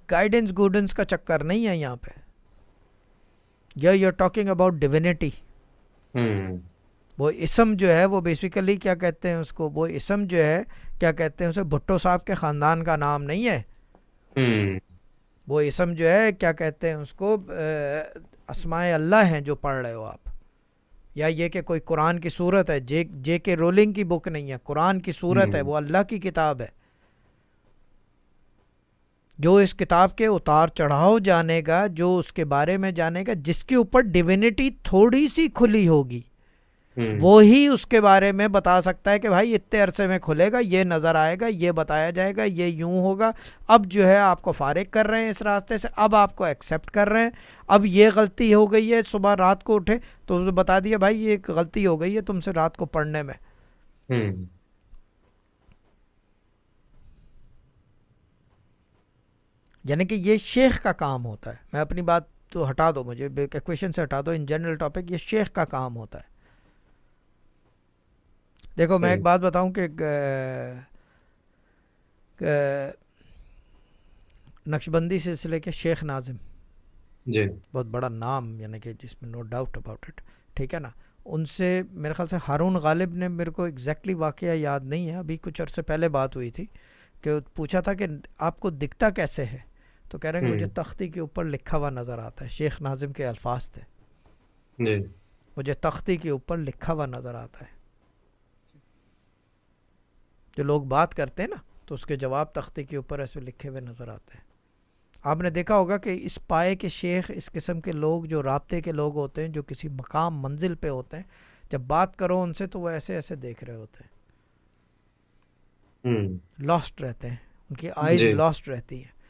Guidance goodness کا چکر نہیں ہے یہاں پہ. You are talking about divinity. ہوں وہ اسم جو ہے وہ بیسیکلی کیا کہتے ہیں اس کو, وہ اسم جو ہے کیا کہتے ہیں اسے, بھٹو صاحب کے خاندان کا نام نہیں ہے. ہوں وہ اسم جو ہے کیا کہتے ہیں اس کو, اسماء اللہ ہیں جو پڑھ رہے ہو آپ. یا یہ کہ کوئی قرآن کی صورت ہے, جے کے رولنگ کی بک نہیں ہے, قرآن کی صورت ہے, ہوں وہ اللہ کی کتاب ہے. جو اس کتاب کے اتار چڑھاؤ جانے گا, جو اس کے بارے میں جانے گا, جس کے اوپر ڈیوینٹی تھوڑی سی کھلی ہوگی, ہوں وہی اس کے بارے میں بتا سکتا ہے کہ بھائی اتنے عرصے میں کھلے گا, یہ نظر آئے گا, یہ بتایا جائے گا, یہ یوں ہوگا. اب جو ہے آپ کو فارغ کر رہے ہیں اس راستے سے, اب آپ کو ایکسیپٹ کر رہے ہیں. اب یہ غلطی ہو گئی ہے, صبح رات کو اٹھے تو اسے بتا دیا بھائی یہ ایک غلطی ہو گئی ہے تم سے رات کو پڑھنے میں. ہوں یعنی کہ یہ شیخ کا کام ہوتا ہے. میں اپنی بات تو ہٹا دو, مجھے ایکویشن سے ہٹا دو, ان جنرل ٹاپک یہ شیخ کا کام ہوتا ہے. دیکھو میں ایک صحیح. بات بتاؤں کہ نقشبندی سلسلے کے شیخ ناظم, جی. بہت بڑا نام, یعنی کہ جس میں نو ڈاؤٹ اباؤٹ اٹ, ٹھیک ہے نا. ان سے میرے خیال سے ہارون غالب نے, میرے کو ایگزیکٹلی واقعہ یاد نہیں ہے, ابھی کچھ عرصے پہلے بات ہوئی تھی, کہ پوچھا تھا کہ آپ کو دکھتا کیسے ہے, تو کہہ رہے ہیں کہ مجھے ہوں تختی کے اوپر لکھا ہوا نظر آتا ہے. شیخ ناظم کے الفاظ تھے, جی. مجھے تختی کے اوپر لکھا ہوا نظر آتا ہے. جو لوگ بات کرتے ہیں نا, تو اس کے جواب تختی کے اوپر ایسے لکھے ہوئے نظر آتے ہیں. آپ نے دیکھا ہوگا کہ اس پائے کے شیخ, اس قسم کے لوگ جو رابطے کے لوگ ہوتے ہیں, جو کسی مقام منزل پہ ہوتے ہیں, جب بات کرو ان سے تو وہ ایسے ایسے دیکھ رہے ہوتے ہیں, ہوں لاسٹ رہتے ہیں, ان کی آئیز جی. لاسٹ رہتی ہیں.